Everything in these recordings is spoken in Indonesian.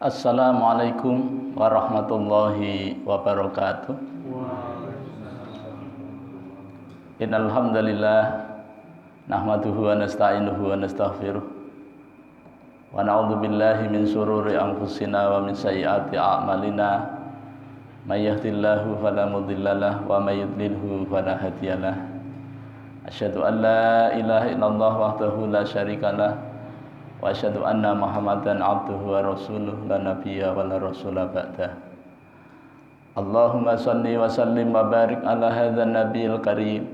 Assalamualaikum warahmatullahi wabarakatuh. Innal hamdalillah nahmaduhu wa nasta'inuhu wa nastaghfiruh wa na'udzu billahi min shururi anfusina wa min sayyiati a'malina may yahdihillahu fala mudhillalah wa may yudlilhu fala hadiyalah. Asyhadu an la ilaha illallah wahdahu la syarikalah wa asyhadu anna Muhammadan abduhu wa rasuluh la nabiyya wa la rasula ba'dah. Allahumma shalli wa sallim wa barik ala hadzal nabiyil karim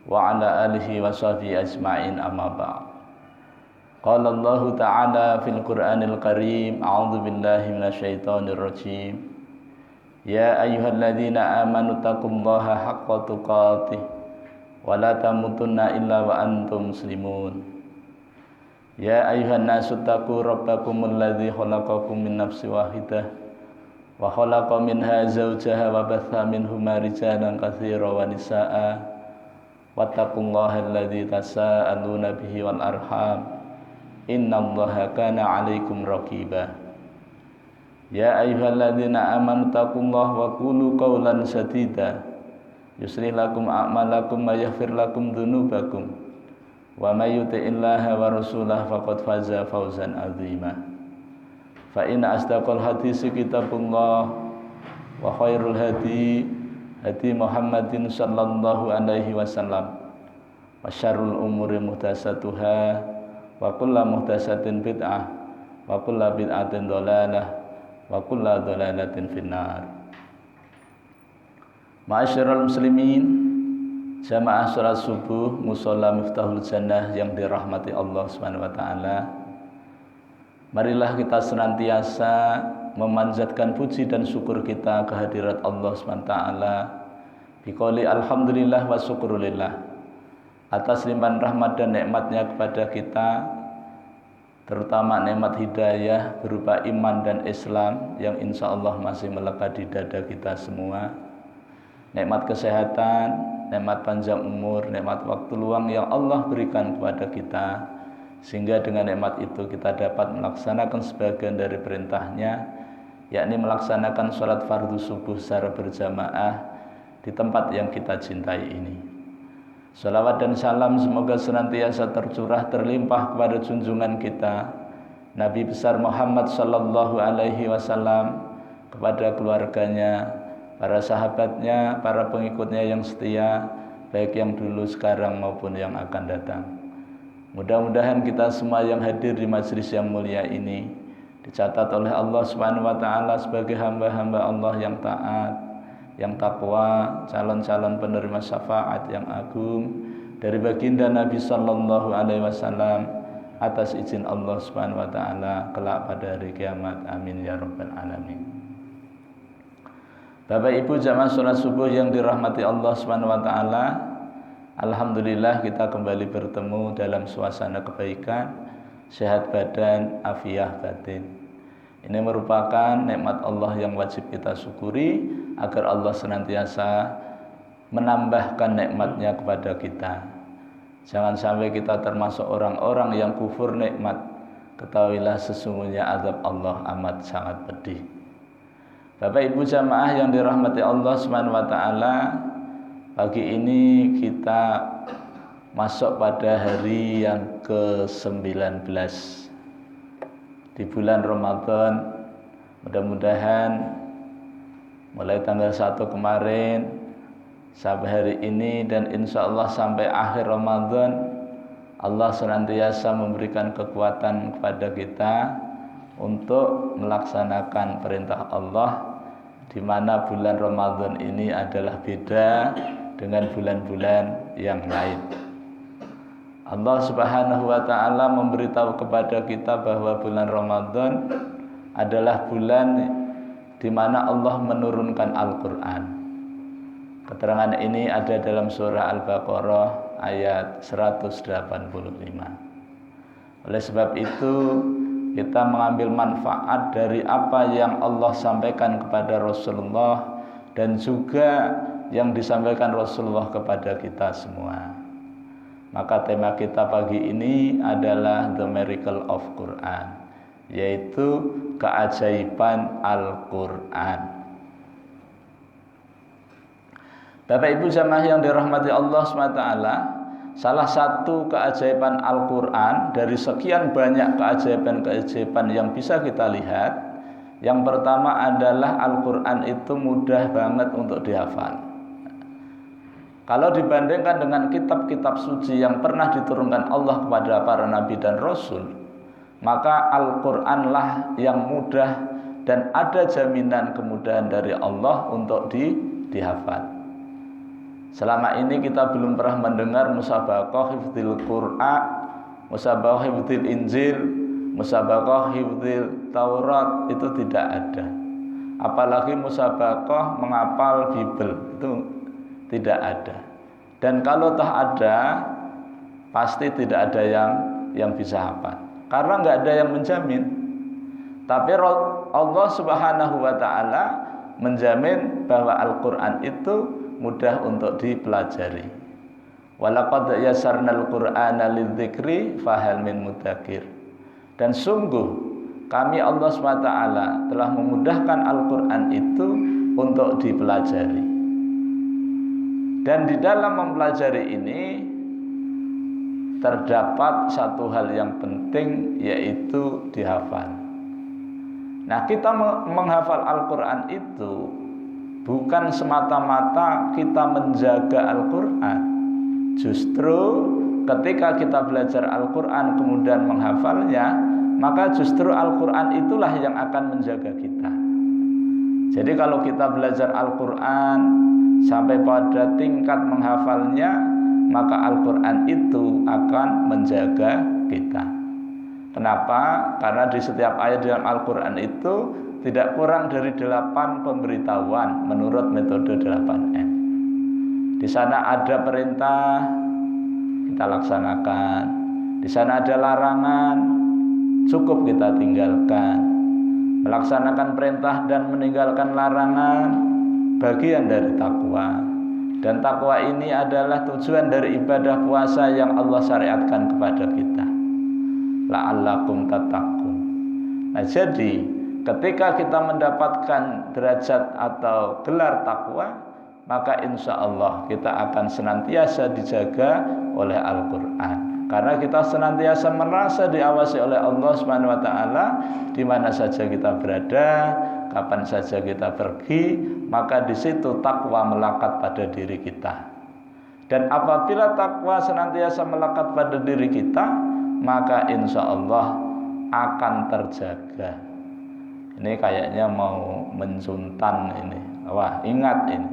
wa ala alihi wa sahbihi ajma'in, amma ba'd. Qala Allah ta'ala fil Qur'anil Karim, a'udzu billahi minasyaitonir rajim. Ya ayyuhalladzina amanu taqullaha haqqa tuqatih wa la tamutunna illa wa antum muslimun. Ya ayyuhan nasu taqu rabbakumul ladzi khalaqakum min nafsin wahidah wa khalaqa minha zawjaha wa batha minhuma rijalan katsiran wa nisaa'a wattaqullaha alladzi tasaaluna bihi wal arham innallaha kana 'alaikum raqiba. Ya ayyuhalladzina amanu taqullaha wa qulu qawlan sadida yuslih lakum a'malakum wa yaghfir lakum dzunubakum wa may yuti'illaha wa rasulahu faqad faza fawzan 'azima. Fa inna asdaqal haditsi kitabullah wa khairul hadi hadi Muhammadin sallallahu alaihi wasallam wa syarrul umuri muhdatsatuha wa kullu muhdatsatin bid'ah wa kullu bid'atin dhalalah wa kullu dhalalatin finnar. Ma'asyiral muslimin, jamaah salat subuh musholla Miftahul Jannah yang dirahmati Allah Subhanahu wa taala. Marilah kita senantiasa memanjatkan puji dan syukur kita kehadirat Allah Subhanahu wa taala. Biqouli alhamdulillah wa syukurulillah atas limpahan rahmat dan nikmatnya kepada kita, terutama nikmat hidayah berupa iman dan Islam yang insya Allah masih melekat di dada kita semua. Nikmat kesehatan, nikmat panjang umur, nikmat waktu luang yang Allah berikan kepada kita, sehingga dengan nikmat itu kita dapat melaksanakan sebagian dari perintahnya, yakni melaksanakan sholat fardu subuh secara berjamaah di tempat yang kita cintai ini. Salawat dan salam semoga senantiasa tercurah terlimpah kepada junjungan kita Nabi besar Muhammad sallallahu alaihi wasallam, kepada keluarganya, para sahabatnya, para pengikutnya yang setia, baik yang dulu, sekarang maupun yang akan datang. Mudah-mudahan kita semua yang hadir di majelis yang mulia ini dicatat oleh Allah Subhanahu wa taala sebagai hamba-hamba Allah yang taat, yang takwa, calon-calon penerima syafaat yang agung dari baginda Nabi sallallahu alaihi wasallam atas izin Allah Subhanahu wa taala kelak pada hari kiamat. Amin ya rabbal alamin. Bapak Ibu jamaah salat subuh yang dirahmati Allah Subhanahu wa taala, alhamdulillah kita kembali bertemu dalam suasana kebaikan, sehat badan, afiah batin. Ini merupakan nikmat Allah yang wajib kita syukuri agar Allah senantiasa menambahkan nikmatnya kepada kita. Jangan sampai kita termasuk orang-orang yang kufur nikmat. Ketahuilah sesungguhnya azab Allah amat sangat pedih. Bapak Ibu jamaah yang dirahmati Allah Subhanahu wa taala, pagi ini kita masuk pada hari yang ke-19 di bulan Ramadan. Mudah-mudahan mulai tanggal 1 kemarin sampai hari ini dan insya Allah sampai akhir Ramadan, Allah senantiasa memberikan kekuatan kepada kita untuk melaksanakan perintah Allah, di mana bulan Ramadan ini adalah beda dengan bulan-bulan yang lain. Allah Subhanahu wa taala memberitahu kepada kita bahwa bulan Ramadan adalah bulan di mana Allah menurunkan Al-Qur'an. Keterangan ini ada dalam surah Al-Baqarah ayat 185. Oleh sebab itu kita mengambil manfaat dari apa yang Allah sampaikan kepada Rasulullah dan juga yang disampaikan Rasulullah kepada kita semua. Maka tema kita pagi ini adalah The Miracle of Quran, yaitu keajaiban Al-Qur'an. Bapak Ibu jamaah yang dirahmati Allah SWT, salah satu keajaiban Al-Qur'an dari sekian banyak keajaiban-keajaiban yang bisa kita lihat, yang pertama adalah Al-Qur'an itu mudah banget untuk dihafal. Kalau dibandingkan dengan kitab-kitab suci yang pernah diturunkan Allah kepada para nabi dan rasul, maka Al-Qur'anlah yang mudah dan ada jaminan kemudahan dari Allah untuk dihafal. Selama ini kita belum pernah mendengar musabaqah hifdzil Qur'an, musabaqah hifdzil Injil, musabaqah hifdzil Taurat, itu tidak ada. Apalagi musabaqah menghafal Bible, itu tidak ada. Dan kalau toh ada, pasti tidak ada yang bisa hafal, karena nggak ada yang menjamin. Tapi Allah Subhanahu wa ta'ala menjamin bahwa Al-Qur'an itu mudah untuk dipelajari. Walaqad yassarnal Qur'ana lidzikri fahal min mudzakir. Dan sungguh kami Allah SWT telah memudahkan Al-Qur'an itu untuk dipelajari. Dan di dalam mempelajari ini terdapat satu hal yang penting, yaitu dihafal. Nah, kita menghafal Al-Qur'an itu bukan semata-mata kita menjaga Al-Qur'an. Justru ketika kita belajar Al-Qur'an kemudian menghafalnya, maka justru Al-Qur'an itulah yang akan menjaga kita. Jadi kalau kita belajar Al-Qur'an sampai pada tingkat menghafalnya, maka Al-Qur'an itu akan menjaga kita. Kenapa? Karena di setiap ayat dalam Al-Qur'an itu tidak kurang dari 8 pemberitahuan menurut metode 8M. Di sana ada perintah, kita laksanakan. Di sana ada larangan, cukup kita tinggalkan. Melaksanakan perintah dan meninggalkan larangan bagian dari takwa. Dan takwa ini adalah tujuan dari ibadah puasa yang Allah syariatkan kepada kita. La'allakum tattaqun. Nah, jadi ketika kita mendapatkan derajat atau gelar takwa, maka insya Allah kita akan senantiasa dijaga oleh Al-Qur'an. Karena kita senantiasa merasa diawasi oleh Allah Subhanahu wa ta'ala di mana saja kita berada, kapan saja kita pergi, maka di situ takwa melekat pada diri kita. Dan apabila takwa senantiasa melekat pada diri kita, maka insya Allah akan terjaga. Ini kayaknya mau mensuntan ini. Wah, ingat ini.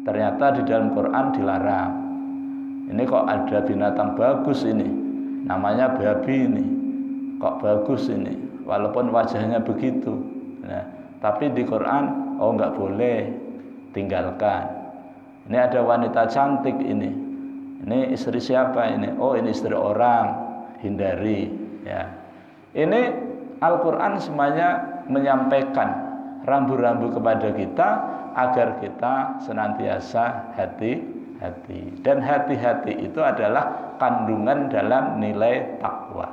Ternyata di dalam Quran dilarang. Ini kok ada binatang bagus ini, namanya babi ini. Kok bagus ini, walaupun wajahnya begitu. Nah, tapi di Quran, oh nggak boleh, tinggalkan. Ini ada wanita cantik ini. Ini istri siapa ini? Oh, ini istri orang, hindari. Ya, ini Al-Quran semuanya menyampaikan rambu-rambu kepada kita agar kita senantiasa hati-hati. Dan hati-hati itu adalah kandungan dalam nilai takwa.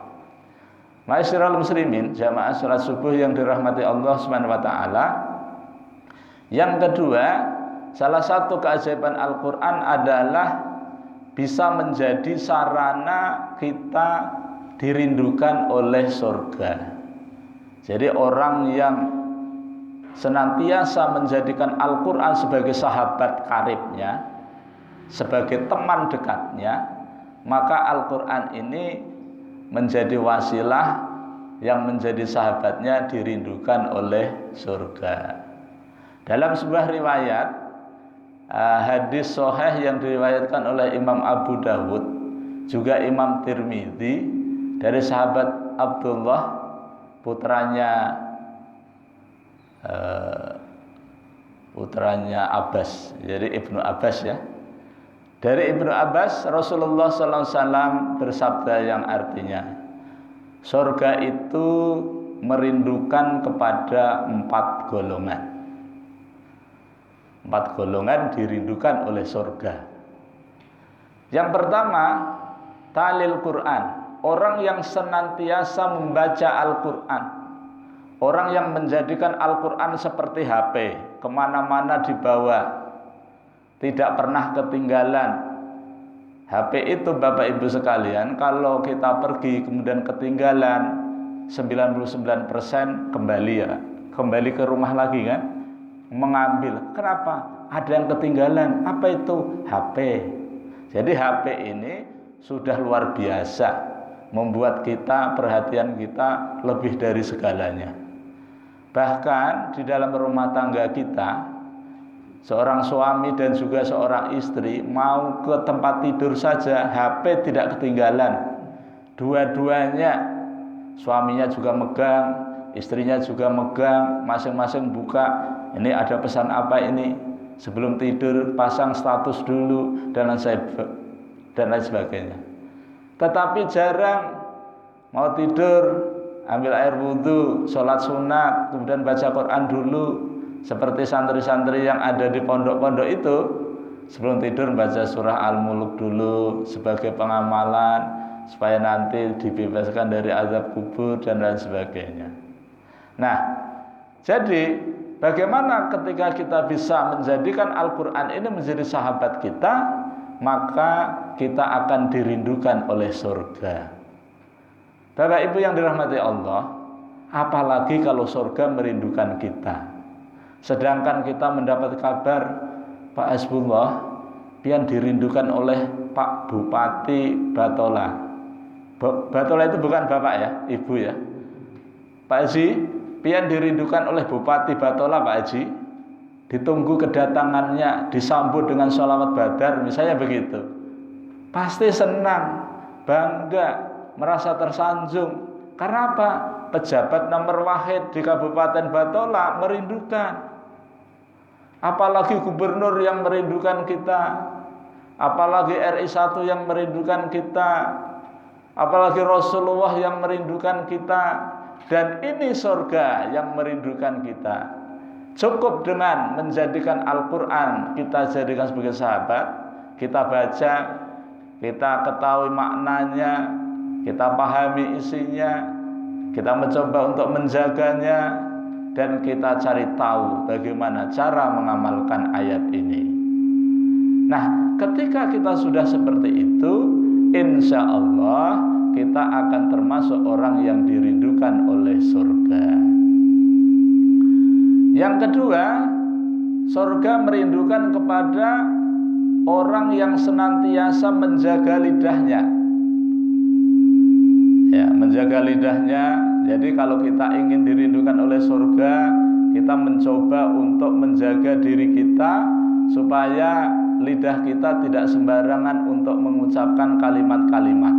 Ma'asyiral muslimin, jamaah salat subuh yang dirahmati Allah Subhanahu wa taala. Yang kedua, salah satu keajaiban Al-Qur'an adalah bisa menjadi sarana kita dirindukan oleh surga. Jadi orang yang senantiasa menjadikan Al-Qur'an sebagai sahabat karibnya, sebagai teman dekatnya, maka Al-Qur'an ini menjadi wasilah yang menjadi sahabatnya dirindukan oleh surga. Dalam sebuah riwayat, hadis sahih yang diriwayatkan oleh Imam Abu Dawud, juga Imam Tirmidzi, dari sahabat Abdullah putranya Abbas, jadi Ibnu Abbas ya. Dari Ibnu Abbas, Rasulullah SAW bersabda yang artinya, surga itu merindukan kepada 4 golongan. 4 golongan dirindukan oleh surga. Yang pertama, talil Quran, orang yang senantiasa membaca Al-Quran. Orang yang menjadikan Al-Quran seperti HP, kemana-mana dibawa, tidak pernah ketinggalan. HP itu Bapak Ibu sekalian, kalau kita pergi kemudian ketinggalan, 99% kembali ya, kembali ke rumah lagi kan, mengambil. Kenapa? Ada yang ketinggalan. Apa itu? HP. Jadi HP ini sudah luar biasa, membuat kita, perhatian kita lebih dari segalanya. Bahkan di dalam rumah tangga kita, seorang suami dan juga seorang istri mau ke tempat tidur saja, HP tidak ketinggalan. Dua-duanya, suaminya juga megang, istrinya juga megang, masing-masing buka. Ini ada pesan apa ini? Sebelum tidur pasang status dulu dan lain sebagainya. Tetapi jarang mau tidur ambil air wudhu, sholat sunat, kemudian baca Quran dulu. Seperti santri-santri yang ada di pondok-pondok itu, sebelum tidur baca surah Al-Mulk dulu sebagai pengamalan, supaya nanti dibebaskan dari azab kubur dan lain sebagainya. Nah, jadi bagaimana ketika kita bisa menjadikan Al-Quran ini menjadi sahabat kita, maka kita akan dirindukan oleh surga. Bapak Ibu yang dirahmati Allah, apalagi kalau surga merindukan kita. Sedangkan kita mendapat kabar Pak Hasbullah pian dirindukan oleh Pak Bupati Batola. Batola itu bukan Bapak ya, Ibu ya. Pak Haji, pian dirindukan oleh Bupati Batola Pak Haji. Ditunggu kedatangannya, disambut dengan sholawat badar, misalnya begitu. Pasti senang, bangga, merasa tersanjung. Karena apa? Pejabat nomor wahid di Kabupaten Batola merindukan. Apalagi gubernur yang merindukan kita, apalagi RI 1 yang merindukan kita, apalagi Rasulullah yang merindukan kita, dan ini surga yang merindukan kita. Cukup dengan menjadikan Al-Quran kita jadikan sebagai sahabat, kita baca, kita ketahui maknanya, kita pahami isinya, kita mencoba untuk menjaganya, dan kita cari tahu bagaimana cara mengamalkan ayat ini. Nah, ketika kita sudah seperti itu, insya Allah kita akan termasuk orang yang dirindukan oleh surga. Yang kedua, surga merindukan kepada orang yang senantiasa menjaga lidahnya. Ya, menjaga lidahnya. Jadi kalau kita ingin dirindukan oleh surga, kita mencoba untuk menjaga diri kita supaya lidah kita tidak sembarangan untuk mengucapkan kalimat-kalimat.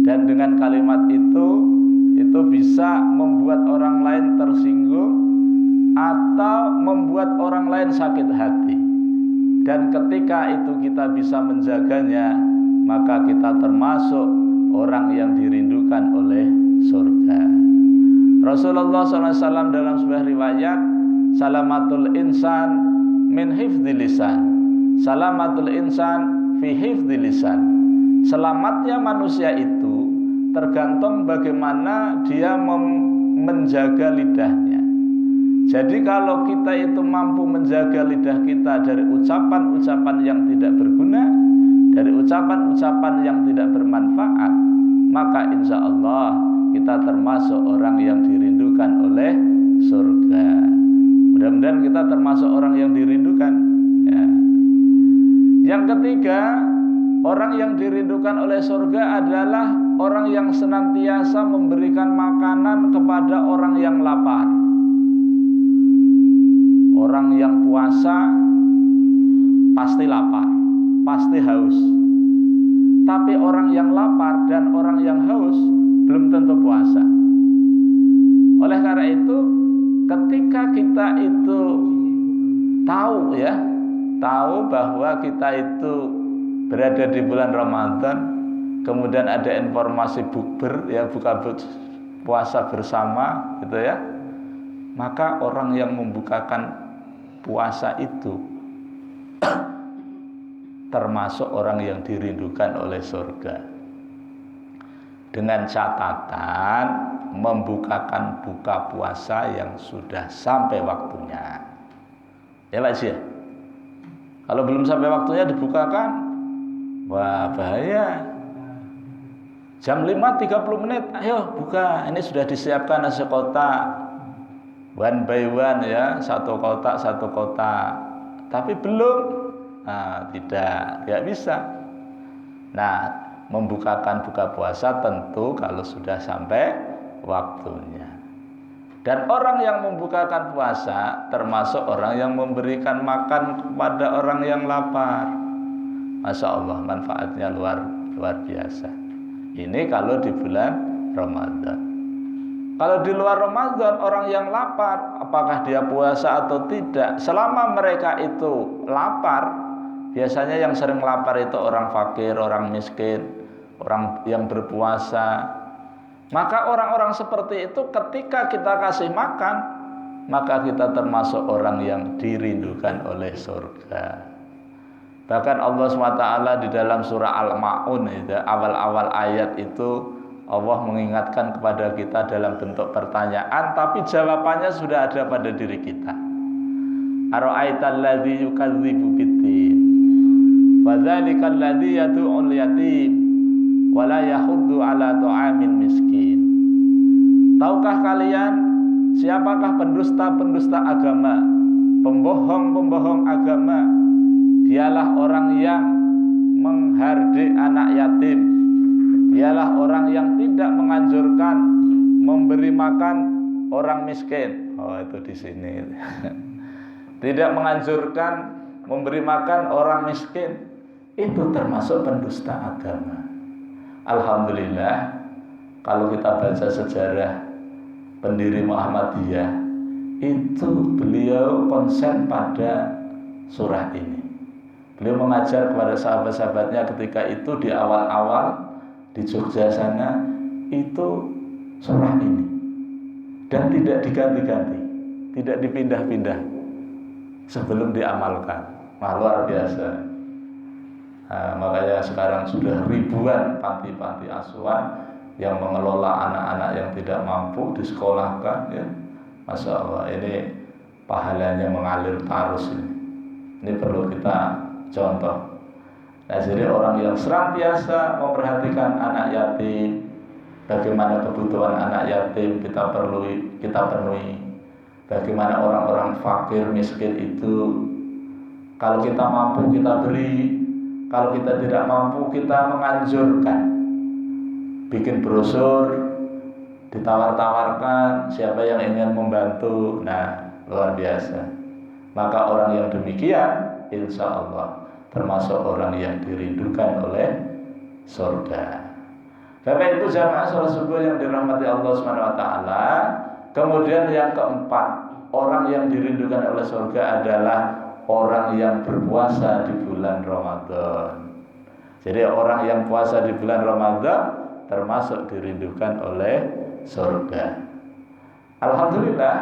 Dan dengan kalimat itu bisa membuat orang lain tersinggung atau membuat orang lain sakit hati. Dan ketika itu kita bisa menjaganya, maka kita termasuk orang yang dirindukan oleh surga. Rasulullah SAW dalam sebuah riwayat, salamatul insan min hifdzil lisan, salamatul insan fi hifdzil lisan. Selamatnya manusia itu tergantung bagaimana dia menjaga lidahnya. Jadi kalau kita itu mampu menjaga lidah kita dari ucapan-ucapan yang tidak berguna, dari ucapan-ucapan yang tidak bermanfaat, maka insya Allah kita termasuk orang yang dirindukan oleh surga. Mudah-mudahan kita termasuk orang yang dirindukan ya. Yang ketiga, orang yang dirindukan oleh surga adalah orang yang senantiasa memberikan makanan kepada orang yang lapar. Orang yang puasa pasti lapar, pasti haus. Tapi orang yang lapar dan orang yang haus belum tentu puasa. Oleh karena itu, ketika kita itu tahu bahwa kita itu berada di bulan Ramadan, kemudian ada informasi bukber ya, buka puasa bersama gitu ya, maka orang yang membukakan puasa itu termasuk orang yang dirindukan oleh surga. Dengan catatan membukakan buka puasa yang sudah sampai waktunya. Ya Pak Haji ya? Kalau belum sampai waktunya dibukakan, wah bahaya. Jam 5.30 menit, ayo buka. Ini sudah disiapkan nasi kotak, one by one ya, satu kotak. Tapi belum, nah tidak bisa. Nah, membukakan buka puasa tentu kalau sudah sampai waktunya. Dan orang yang membukakan puasa termasuk orang yang memberikan makan kepada orang yang lapar. Masya Allah, manfaatnya luar biasa. Ini kalau di bulan Ramadan. Kalau di luar Ramadan orang yang lapar, apakah dia puasa atau tidak? Selama mereka itu lapar, biasanya yang sering lapar itu orang fakir, orang miskin, orang yang berpuasa. Maka orang-orang seperti itu ketika kita kasih makan, maka kita termasuk orang yang dirindukan oleh surga. Bahkan Allah SWT di dalam surah Al-Ma'un itu, awal-awal ayat itu Allah mengingatkan kepada kita dalam bentuk pertanyaan, tapi jawabannya sudah ada pada diri kita. Ara'aital ladzi yukadzibu biddin wa dzalikal ladzi yad'ul yatim wa la yahuddu ala ta'amil miskin. Tahukah kalian siapakah pendusta-pendusta agama, pembohong-pembohong agama? Dialah orang yang menghardik anak yatim. Dialah orang yang tidak menganjurkan memberi makan orang miskin. Oh, itu di sini. Tidak menganjurkan memberi makan orang miskin. Itu termasuk pendusta agama. Alhamdulillah, kalau kita baca sejarah pendiri Muhammadiyah, itu beliau konsen pada surah ini. Beliau mengajar kepada sahabat-sahabatnya ketika itu di awal-awal di Jogja sana itu surah ini, dan tidak diganti-ganti, tidak dipindah-pindah sebelum diamalkan. Wah, luar biasa. Nah, makanya sekarang sudah ribuan panti-panti asuhan yang mengelola anak-anak yang tidak mampu disekolahkan ya. Masya Allah, ini pahalanya mengalir terus ini. Ini perlu kita contoh. Nah, jadi orang yang senantiasa memperhatikan anak yatim, bagaimana kebutuhan anak yatim kita penuhi. Bagaimana orang-orang fakir miskin itu, kalau kita mampu kita beri, kalau kita tidak mampu kita menganjurkan. Bikin brosur, ditawar-tawarkan siapa yang ingin membantu. Nah, luar biasa. Maka orang yang demikian insya Allah termasuk orang yang dirindukan oleh surga. Bapak Ibu jamaah salat subuh yang dirahmati Allah SWT. Kemudian yang keempat, orang yang dirindukan oleh surga adalah orang yang berpuasa di bulan Ramadan. Jadi orang yang puasa di bulan Ramadan termasuk dirindukan oleh surga. Alhamdulillah,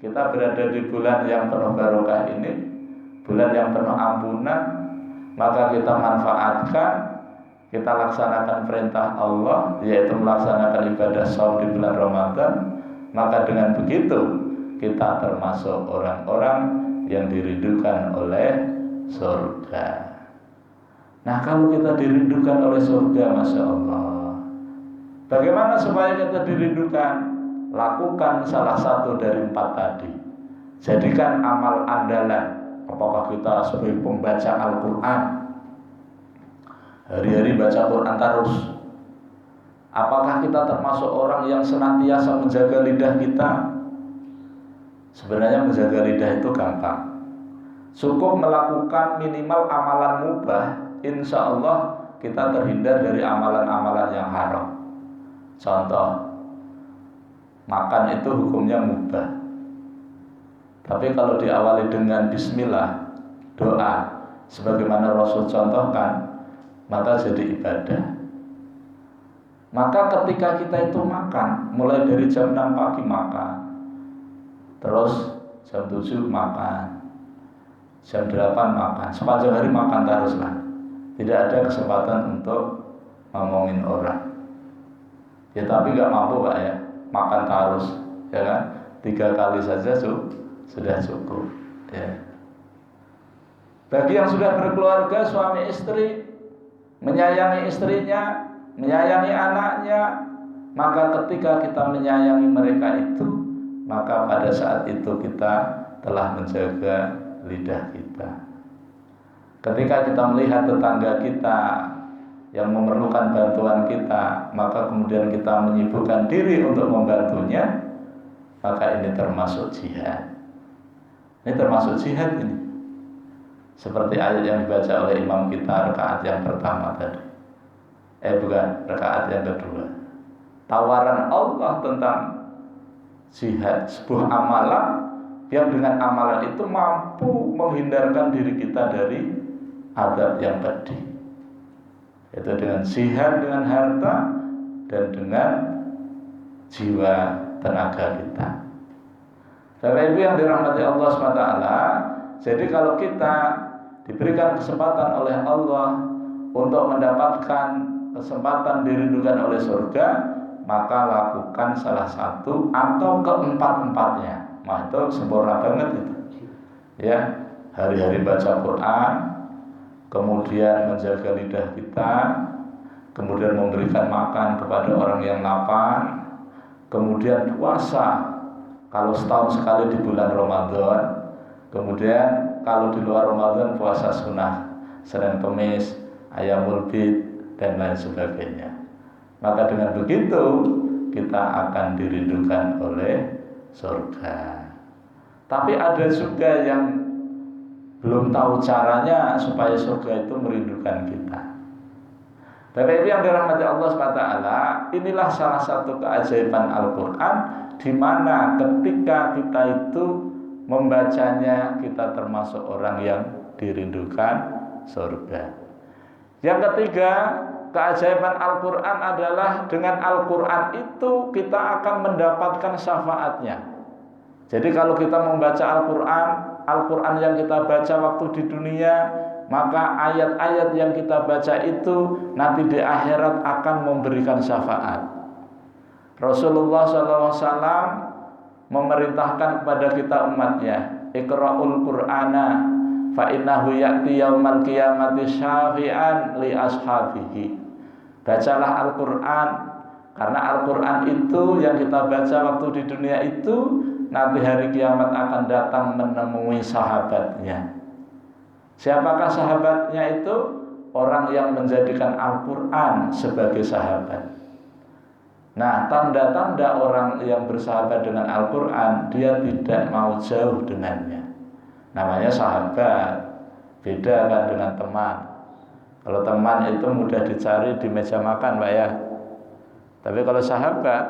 kita berada di bulan yang penuh barokah ini, bulan yang penuh ampunan. Maka kita manfaatkan, kita laksanakan perintah Allah, yaitu melaksanakan ibadah shaum di bulan Ramadan. Maka dengan begitu kita termasuk orang-orang yang dirindukan oleh surga. Nah, kalau kita dirindukan oleh surga, Masya Allah, bagaimana supaya kita dirindukan? Lakukan salah satu dari 4 tadi. Jadikan amal andalan. Apakah kita sebagai pembaca Al-Quran, hari-hari baca Quran terus? Apakah kita termasuk orang yang senantiasa menjaga lidah kita? Sebenarnya menjaga lidah itu gampang. Cukup melakukan minimal amalan mubah, insya Allah kita terhindar dari amalan-amalan yang haram. Contoh, makan itu hukumnya mubah. Tapi kalau diawali dengan bismillah, doa, sebagaimana Rasul contohkan, maka jadi ibadah. Maka ketika kita itu makan, mulai dari jam 6 pagi makan, terus jam 7 makan, jam 8 makan, sepanjang hari makan teruslah. Tidak ada kesempatan untuk ngomongin orang. Ya tapi gak mampu Pak ya. makan terus, ya kan? 3 kali saja sudah cukup. Ya. Bagi yang sudah berkeluarga, suami istri menyayangi istrinya, menyayangi anaknya, maka ketika kita menyayangi mereka itu, maka pada saat itu kita telah menjaga lidah kita. Ketika kita melihat tetangga kita yang memerlukan bantuan kita, maka kemudian kita menyibukkan diri untuk membantunya, maka ini termasuk jihad. Ini termasuk jihad ini. Seperti ayat yang dibaca oleh imam kita rakaat yang pertama tadi. Bukan, rakaat yang kedua. Tawaran Allah tentang jihad, sebuah amalan yang dengan amalan itu mampu menghindarkan diri kita dari azab yang pedih. Itu dengan jihad, dengan harta, dan dengan jiwa tenaga kita. Bapak Ibu yang dirahmati Allah SWT, jadi kalau kita diberikan kesempatan oleh Allah untuk mendapatkan kesempatan dirindukan oleh surga, maka lakukan salah satu atau keempat-empatnya. Nah, itu sempurna banget itu. Ya, hari-hari baca Quran, kemudian menjaga lidah kita, kemudian memberikan makan kepada orang yang lapar, kemudian puasa kalau setahun sekali di bulan Ramadan, kemudian kalau di luar Ramadan puasa sunnah Senin Kamis, Ayyamul Bid, dan lain sebagainya. Maka dengan begitu kita akan dirindukan oleh surga. Tapi ada juga yang belum tahu caranya supaya surga itu merindukan kita. Bapak Ibu yang dirahmati Allah SWT, inilah salah satu keajaiban Al-Quran, di mana ketika kita itu membacanya, kita termasuk orang yang dirindukan surga. Yang ketiga, keajaiban Al-Quran adalah dengan Al-Quran itu kita akan mendapatkan syafaatnya. Jadi kalau kita membaca Al-Quran yang kita baca waktu di dunia, maka ayat-ayat yang kita baca itu nanti di akhirat akan memberikan syafaat. Rasulullah SAW memerintahkan kepada kita umatnya, Iqra'ul Qur'ana fa innahu ya'ti yaumal qiyamati syafi'an li ashabihi. Bacalah Al-Quran, karena Al-Quran itu yang kita baca waktu di dunia itu nanti hari kiamat akan datang menemui sahabatnya. Siapakah sahabatnya itu? Orang yang menjadikan Al-Quran sebagai sahabat. Nah, tanda-tanda orang yang bersahabat dengan Al-Quran, dia tidak mau jauh dengannya. Namanya sahabat. Beda kan dengan teman. Kalau teman itu mudah dicari di meja makan, Pak ya. Tapi kalau sahabat,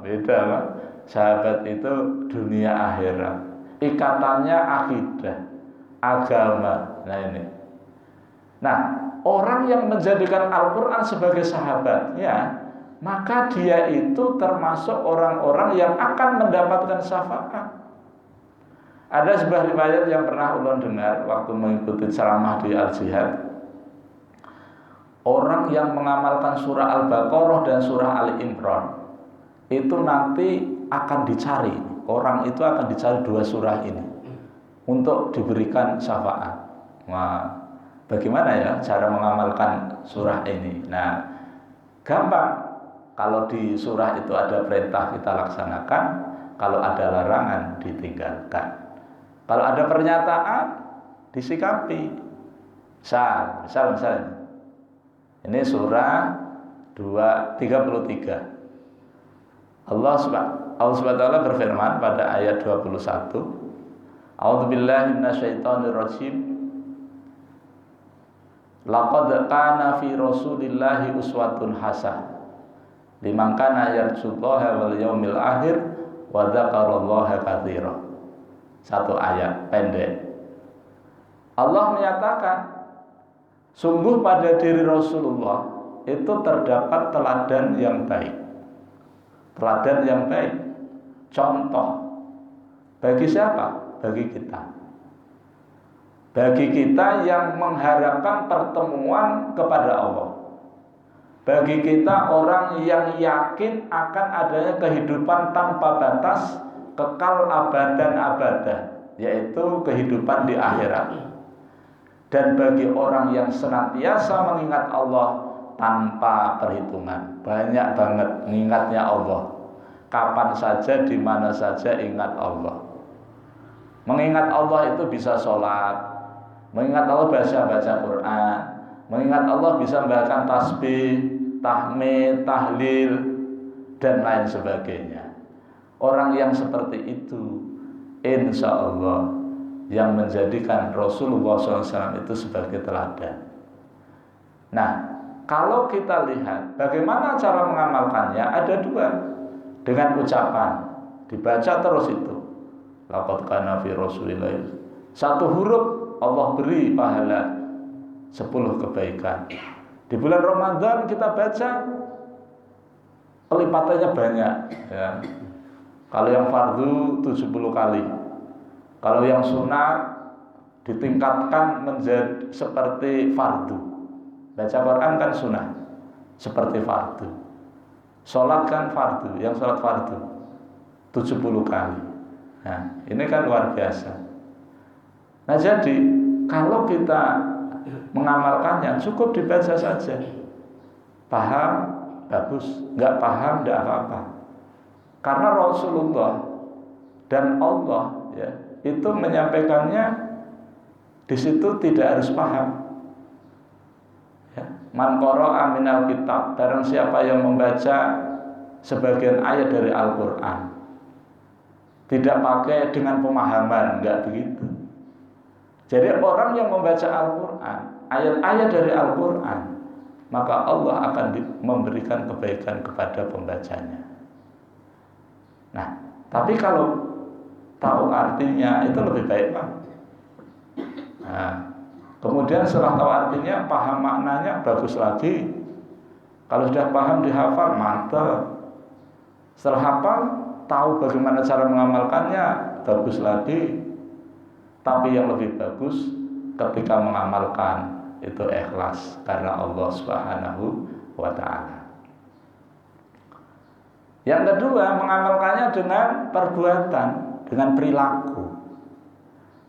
beda Pak. Sahabat itu dunia akhirat. Ikatannya akidah, agama. Nah ini. Nah, orang yang menjadikan Al-Quran sebagai sahabatnya, maka dia itu termasuk orang-orang yang akan mendapatkan syafaat. Ada sebuah riwayat yang pernah ulun dengar waktu mengikuti ceramah di Al-Jihad. Orang yang mengamalkan surah Al-Baqarah dan surah Ali Imran itu nanti akan dicari. Orang itu akan dicari 2 surah ini untuk diberikan syafaat. Nah, bagaimana ya cara mengamalkan surah ini? Nah, gampang. Kalau di surah itu ada perintah, kita laksanakan. Kalau ada larangan, ditinggalkan. Kalau ada pernyataan, disikapi. Misal ini surah 33. Allah SWT berfirman pada ayat 21, A'udzubillahi minasyaitonirrajim. Laqad kana fi Rasulillahi uswatun hasanah liman kana yarjullaha wal yaumil akhir wa dzakarallaha katsira. Satu ayat pendek. Allah menyatakan, sungguh pada diri Rasulullah itu terdapat teladan yang baik. Teladan yang baik, contoh. Bagi siapa? Bagi kita. Bagi kita yang mengharapkan pertemuan kepada Allah. bagi kita orang yang yakin akan adanya kehidupan tanpa batas, kekal abadan abadah, yaitu kehidupan di akhirat. Dan bagi orang yang senantiasa mengingat Allah tanpa perhitungan, banyak banget mengingatnya Allah, kapan saja, di mana saja ingat Allah. Mengingat Allah itu bisa sholat, mengingat Allah baca Quran, mengingat Allah bisa membacakan tasbih, tahmid, tahlil, dan lain sebagainya. Orang yang seperti itu, insya Allah yang menjadikan Rasulullah SAW itu sebagai teladan. Nah, kalau kita lihat bagaimana cara mengamalkannya, ada dua. Dengan ucapan, dibaca terus itu. Laqad kana fi Rasulillah. Satu huruf Allah beri pahala 10 kebaikan. Di bulan Ramadan kita baca, kelipatannya banyak ya. Kalau yang fardu 70 kali. Kalau yang sunat ditingkatkan menjadi seperti fardu. Baca Quran kan sunat, seperti fardu. Sholat kan fardu, yang sholat fardu 70 kali. Nah, ini kan luar biasa. Nah, jadi kalau kita mengamalkannya cukup dibaca saja. Paham, bagus. Nggak paham, nggak apa-apa. Karena Rasulullah dan Allah ya, itu menyampaikannya di situ tidak harus paham. Ya. Man qara'a minal kitab, barang siapa yang membaca sebagian ayat dari Al-Quran, tidak pakai dengan pemahaman, enggak begitu. Jadi orang yang membaca Al-Quran, ayat-ayat dari Al-Quran, maka Allah akan memberikan kebaikan kepada pembacanya. Nah, tapi kalau tahu artinya itu lebih baik, Pak. Nah, kemudian setelah tahu artinya, paham maknanya, bagus lagi. Kalau sudah paham, dihafal, mantap. Setelah hafal, tahu bagaimana cara mengamalkannya, bagus lagi. Tapi yang lebih bagus ketika mengamalkan itu ikhlas karena Allah Subhanahu wa ta'ala. Yang kedua, mengamalkannya dengan perbuatan, dengan perilaku.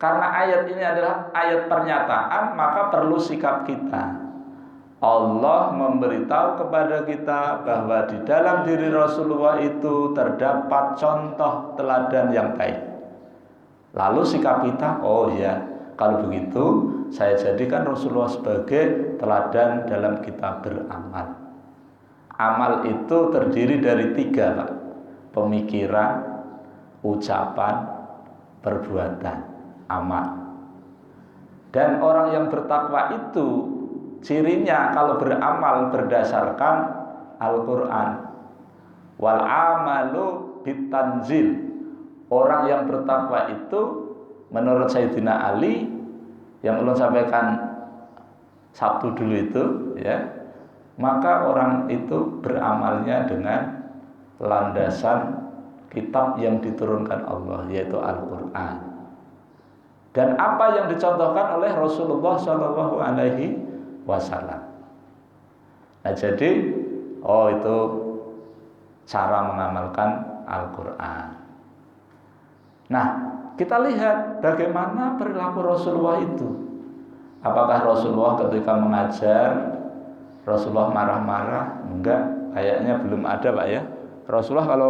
Karena ayat ini adalah ayat pernyataan, maka perlu sikap kita. Allah memberitahu kepada kita bahwa di dalam diri Rasulullah itu terdapat contoh teladan yang baik. Lalu sikap kita, oh ya, kalau begitu saya jadikan Rasulullah sebagai teladan dalam kita beramal. Amal itu terdiri dari 3, Pak. Pemikiran, ucapan, perbuatan, amal. Dan orang yang bertakwa itu cirinya kalau beramal berdasarkan Al-Quran. Wal amalu bitanzil. Orang yang bertakwa itu menurut Sayyidina Ali yang ulun sampaikan Sabtu dulu itu ya, maka orang itu beramalnya dengan landasan kitab yang diturunkan Allah, yaitu Al-Quran. Dan apa yang dicontohkan oleh Rasulullah SAW. Nah, jadi itu cara mengamalkan Al-Quran. Nah, kita lihat bagaimana perilaku Rasulullah itu. Apakah Rasulullah ketika mengajar Rasulullah marah-marah? Enggak, kayaknya belum ada, Pak ya. Rasulullah kalau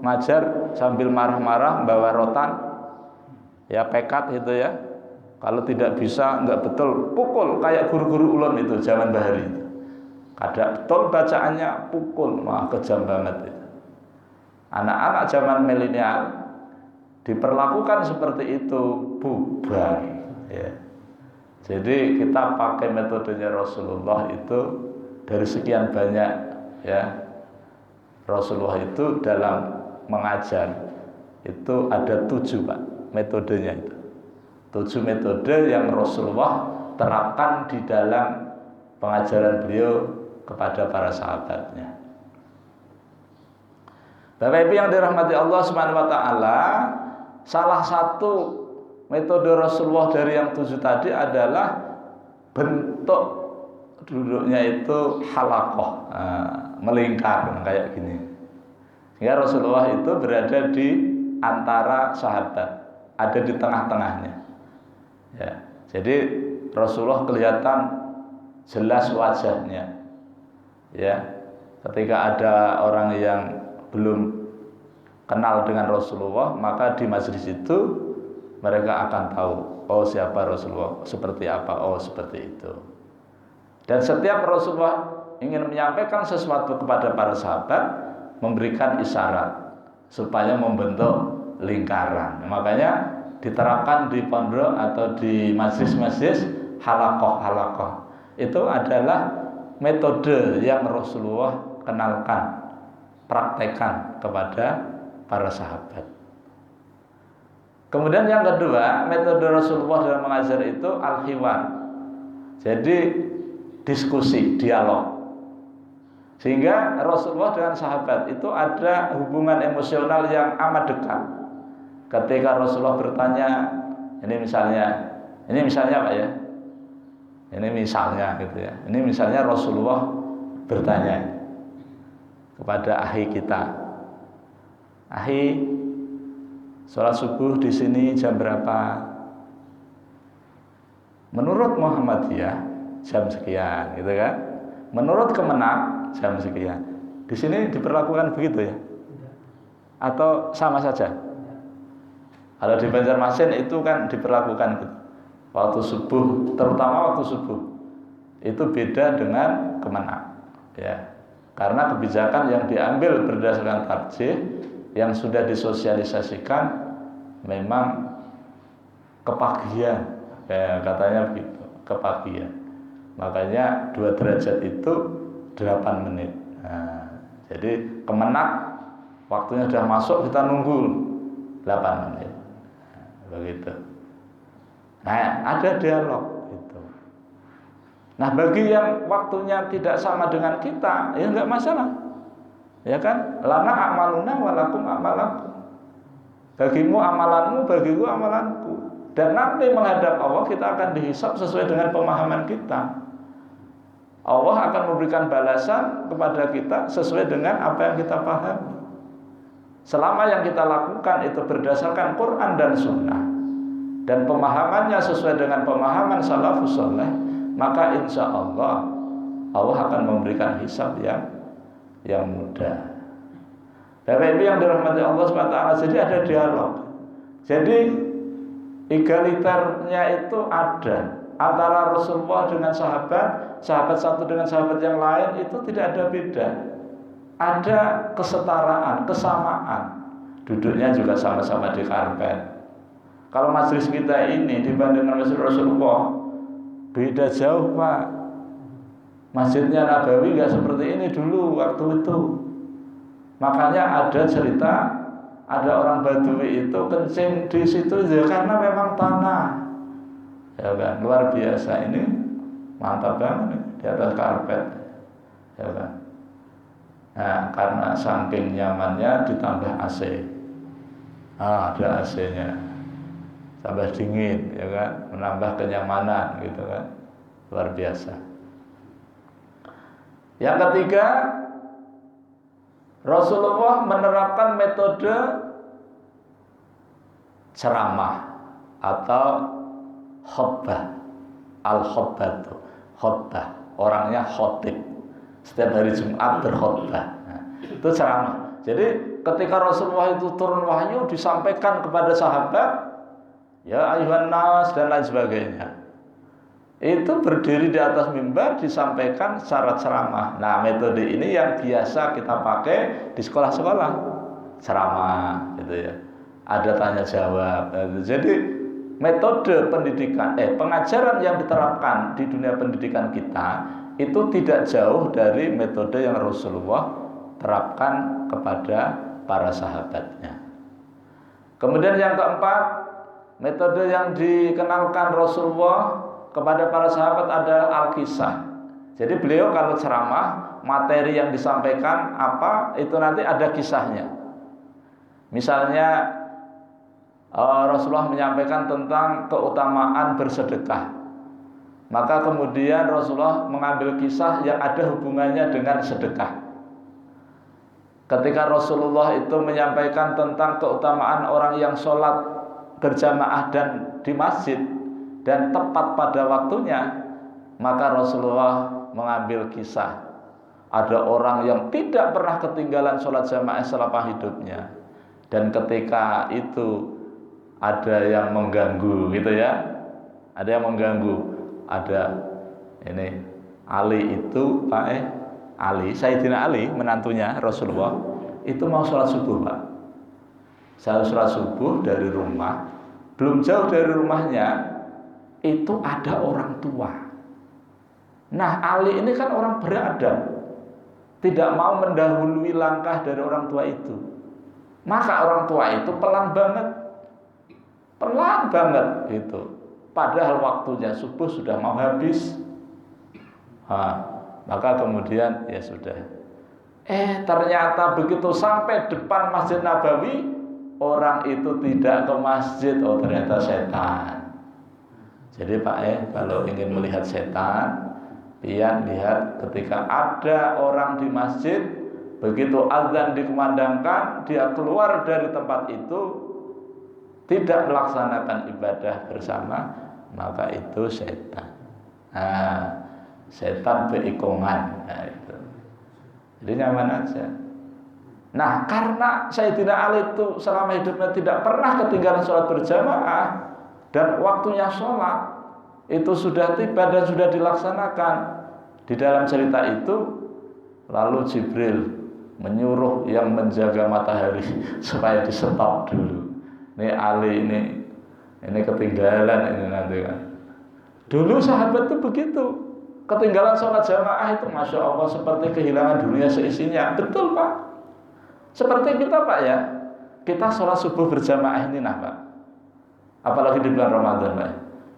ngajar sambil marah-marah bawa rotan, ya pekat gitu ya. Kalau tidak bisa, enggak betul, pukul kayak guru-guru ulun itu zaman bahari itu. Kada betul bacaannya, pukul, wah kejam banget itu. Anak-anak zaman milenial diperlakukan seperti itu, bubar ya. Jadi kita pakai metodenya Rasulullah itu. Dari sekian banyak ya, Rasulullah itu dalam mengajar itu ada 7, Pak, metodenya itu. 7 metode yang Rasulullah terapkan di dalam pengajaran beliau kepada para sahabatnya. Bapak Ibu yang dirahmati Allah Subhanahu wa ta'ala, salah satu metode Rasulullah dari yang 7 tadi adalah bentuk duduknya itu halaqah, melingkar kayak gini. Sehingga Rasulullah itu berada di antara sahabat, ada di tengah-tengahnya. Ya, jadi Rasulullah kelihatan jelas wajahnya. Ya, ketika ada orang yang belum kenal dengan Rasulullah, maka di majelis itu mereka akan tahu, oh siapa Rasulullah, seperti apa, oh seperti itu. Dan setiap Rasulullah ingin menyampaikan sesuatu kepada para sahabat, memberikan isyarat supaya membentuk lingkaran. Makanya diterapkan di pondok atau di majelis-majelis halaqah. Itu adalah metode yang Rasulullah kenalkan, praktekkan kepada para sahabat. Kemudian yang kedua, metode Rasulullah dalam mengajar itu al-hiwar. Jadi diskusi, dialog. Sehingga Rasulullah dengan sahabat itu ada hubungan emosional yang amat dekat. Ketika Rasulullah bertanya, ini misalnya Pak ya. Ini misalnya gitu ya. Ini misalnya Rasulullah bertanya kepada ahi kita. Ahi, sholat subuh di sini jam berapa? Menurut Muhammadiyah jam sekian, gitu kan? Menurut Kemenak jam sekian. Di sini diperlakukan begitu ya? Atau sama saja? Kalau di Banjarmasin itu kan diperlakukan gitu. Waktu subuh, terutama waktu subuh, itu beda dengan Kemenak, ya. Karena kebijakan yang diambil berdasarkan tarjih yang sudah disosialisasikan memang kepagian, ya, katanya begitu, kepagian. Makanya 2 derajat itu 8 menit. Nah, jadi Kemenak waktunya sudah masuk, kita nunggu 8 menit. Nah, begitu. Nah, ada dialog itu. Nah, bagi yang waktunya tidak sama dengan kita, ya enggak masalah. Ya kan? Lana amaluna walakum amalakum. Bagimu amalanmu, bagiku amalanku. Dan nanti menghadap Allah kita akan dihisab sesuai dengan pemahaman kita. Allah akan memberikan balasan kepada kita sesuai dengan apa yang kita pahami. Selama yang kita lakukan itu berdasarkan Quran dan Sunnah, dan pemahamannya sesuai dengan pemahaman salafus saleh, maka insya Allah Allah akan memberikan hisab yang mudah. Bapak Ibu yang dirahmati Allah SWT, jadi ada dialog. Jadi egaliternya itu ada antara Rasulullah dengan sahabat satu dengan sahabat yang lain, itu tidak ada beda. Ada kesetaraan, kesamaan. Duduknya juga sama-sama di karpet. Kalau majelis kita ini dibandingkan majelis Rasulullah, beda jauh Pak. Masjidnya Nabawi nggak seperti ini dulu waktu itu. Makanya ada cerita, ada orang Badui itu kencing di situ ya karena memang tanah. Ya kan, luar biasa ini, mantap banget di atas karpet. Ya kan. Nah, karena saking nyamannya ditambah AC. Ada AC-nya. Tambah dingin, ya kan, menambah kenyamanan, gitu kan, luar biasa. Yang ketiga, Rasulullah menerapkan metode ceramah atau khutbah, al-khutbah, khutbah, orangnya khotib, setiap hari Jumat berkhutbah. Nah, itu ceramah. Jadi ketika Rasulullah itu turun wahyu disampaikan kepada sahabat, ya ayuhan nas dan lain sebagainya, itu berdiri di atas mimbar disampaikan secara ceramah. Nah, metode ini yang biasa kita pakai di sekolah-sekolah, ceramah gitu ya, ada tanya jawab. Jadi metode pendidikan pengajaran yang diterapkan di dunia pendidikan kita itu tidak jauh dari metode yang Rasulullah terapkan kepada para sahabatnya. Kemudian yang keempat, metode yang dikenalkan Rasulullah kepada para sahabat adalah al-kisah. Jadi beliau kalau ceramah, materi yang disampaikan apa, itu nanti ada kisahnya. Misalnya Rasulullah menyampaikan tentang keutamaan bersedekah. Maka kemudian Rasulullah mengambil kisah yang ada hubungannya dengan sedekah. Ketika Rasulullah itu menyampaikan tentang keutamaan orang yang sholat berjamaah dan di masjid dan tepat pada waktunya, maka Rasulullah mengambil kisah ada orang yang tidak pernah ketinggalan sholat jamaah selama hidupnya, dan ketika itu ada yang mengganggu gitu ya, ada yang mengganggu. Ada ini Ali itu Sayyidina Ali menantunya Rasulullah itu mau sholat subuh Pak. Saya sholat subuh dari rumah, belum jauh dari rumahnya itu ada orang tua. Nah Ali ini kan orang beradab, tidak mau mendahului langkah dari orang tua itu. Maka orang tua itu pelan banget itu. Padahal waktunya subuh sudah mau habis. Maka kemudian ya sudah. Ternyata begitu sampai depan Masjid Nabawi, orang itu tidak ke masjid. Oh ternyata setan. Jadi Pak kalau ingin melihat setan, pian lihat ketika ada orang di masjid, begitu azan dikumandangkan, dia keluar dari tempat itu, tidak melaksanakan ibadah bersama, maka itu setan. Setan berikongan. Itu. Jadi nyaman aja. Nah, karena Sayyidina Ali itu selama hidupnya tidak pernah ketinggalan sholat berjamaah dan waktunya sholat itu sudah tiba dan sudah dilaksanakan. Di dalam cerita itu, lalu Jibril menyuruh yang menjaga matahari supaya di stop dulu. Ini Ali ini ketinggalan ini nanti kan. Dulu sahabat itu begitu, ketinggalan sholat jamaah itu Masya Allah seperti kehilangan dunia seisinya. Betul Pak. Seperti kita Pak ya, kita sholat subuh berjamaah ini nah Pak, apalagi di bulan Ramadan Pak.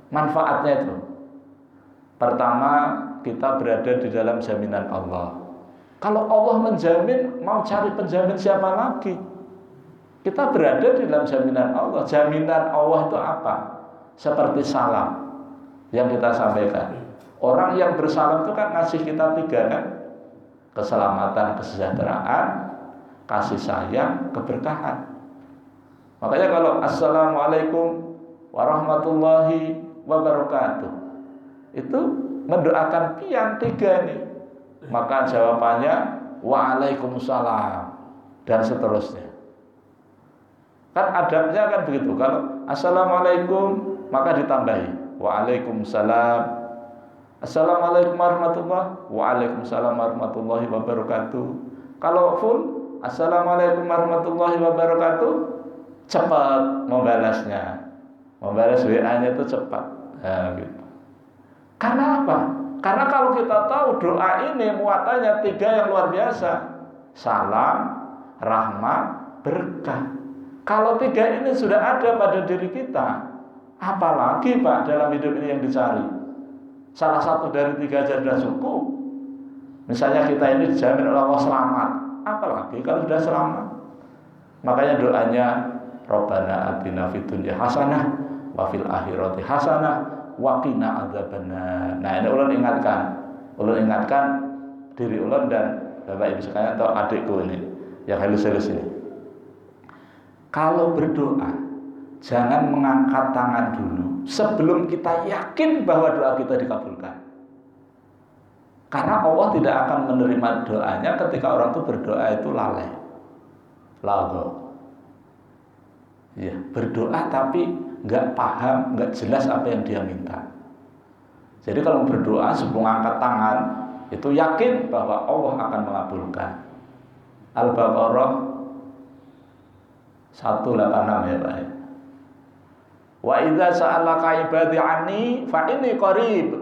Manfaatnya itu, pertama kita berada di dalam jaminan Allah. Kalau Allah menjamin, mau cari penjamin siapa lagi? Kita berada di dalam jaminan Allah. Jaminan Allah itu apa? Seperti salam yang kita sampaikan. Orang yang bersalam itu kan ngasih kita 3 kan? Keselamatan, kesejahteraan, kasih sayang, keberkahan. Makanya kalau Assalamualaikum warahmatullahi wabarakatuh, itu mendoakan pian 3 nih. Maka jawabannya Waalaikumsalam dan seterusnya. Kan adabnya kan begitu. Kalau Assalamualaikum maka ditambahi Waalaikumsalam. Assalamualaikum warahmatullahi Waalaikumsalam warahmatullahi wabarakatuh. Kalau full Assalamualaikum warahmatullahi wabarakatuh, cepat membalasnya. Membalas WA-nya itu cepat. Nah, gitu. Karena apa? Karena kalau kita tahu doa ini muatannya 3 yang luar biasa. Salam, rahmat, berkah. Kalau 3 ini sudah ada pada diri kita, apalagi Pak dalam hidup ini yang dicari? Salah satu dari 3 aja sudah cukup. Misalnya kita ini dijamin oleh Allah selamat, apalagi kalau sudah selamat. Makanya doanya Rabbana atina fid dunya hasanah wa fil akhirati hasanah wa qina adzabannar. Nah, ini ulun ingatkan diri ulun dan Bapak Ibu sekalian atau adikku ini yang halus-halus ini. Kalau berdoa, jangan mengangkat tangan dulu sebelum kita yakin bahwa doa kita dikabulkan. Karena Allah tidak akan menerima doanya ketika orang itu berdoa itu lalai, lago. Ya, berdoa tapi nggak paham, nggak jelas apa yang dia minta. Jadi kalau berdoa sebelum angkat tangan itu yakin bahwa Allah akan mengabulkan. Al-Baqarah 186 ya Pak. Wa idza sa'alaka ibadi anni fa inni qarib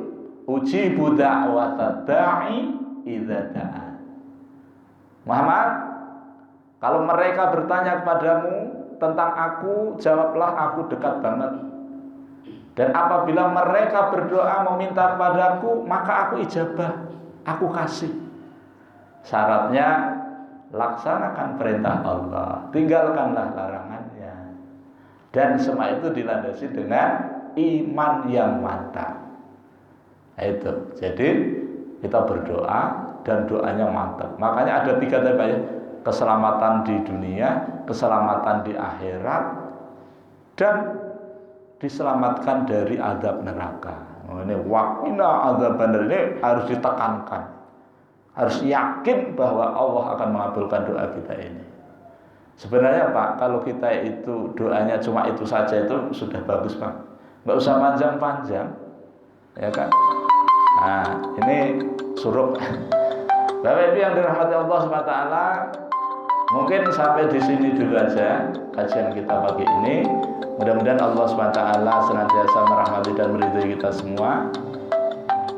ujibu da'watad da'i idza da'a. Muhammad, kalau mereka bertanya kepadamu tentang aku, jawablah aku dekat banget. Dan apabila mereka berdoa meminta kepadaku, maka aku ijabah, aku kasih. Syaratnya laksanakan perintah Allah, tinggalkanlah larangannya. Dan semua itu dilandasi dengan iman yang mantap. Nah, itu. Jadi kita berdoa dan doanya mantap. Makanya ada 3 tadi ya, keselamatan di dunia, keselamatan di akhirat, dan diselamatkan dari azab neraka. Ini waqina adzabannar, ini harus ditekankan. Harus yakin bahwa Allah akan mengabulkan doa kita ini. Sebenarnya Pak, kalau kita itu doanya cuma itu saja itu sudah bagus Pak. Nggak usah panjang-panjang, ya kan? Nah, ini suruh. Bapak Ibu yang dirahmati Allah SWT, mungkin sampai di sini dulu aja kajian kita pagi ini. Mudah-mudahan Allah SWT senantiasa merahmati dan meridhai kita semua.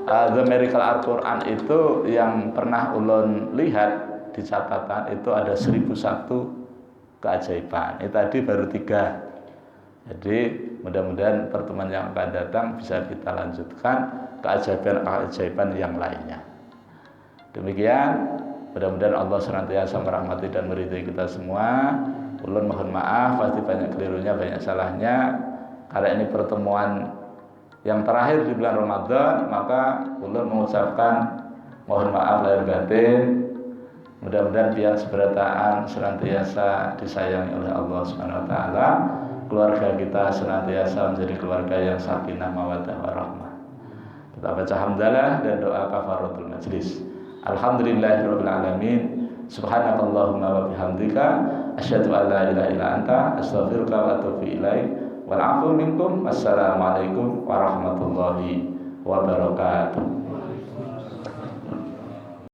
The Miracle Al-Quran itu yang pernah ulun lihat di catatan itu ada 1001 keajaiban. Ini tadi baru 3. Jadi mudah-mudahan pertemuan yang akan datang bisa kita lanjutkan keajaiban-keajaiban yang lainnya. Demikian, mudah-mudahan Allah senantiasa merahmati dan meridhai kita semua. Ulun mohon maaf, pasti banyak kelirunya, banyak salahnya. Karena ini pertemuan yang terakhir di bulan Ramadan, maka ulun mengucapkan mohon maaf lahir batin. Mudah-mudahan pian seberataan senantiasa disayangi oleh Allah Subhanahu wa taala. Keluarga kita senantiasa menjadi keluarga yang sakinah mawaddah warahmah. Kita baca hamdalah dan doa kafaratul majlis. Alhamdulillahirabbil alamin. Subhanakallahumma wa bihamdika asyhadu an la ilaha illa anta astaghfiruka wa atubu ilaik. Wal 'afwu minkum. Assalamualaikum warahmatullahi wabarakatuh.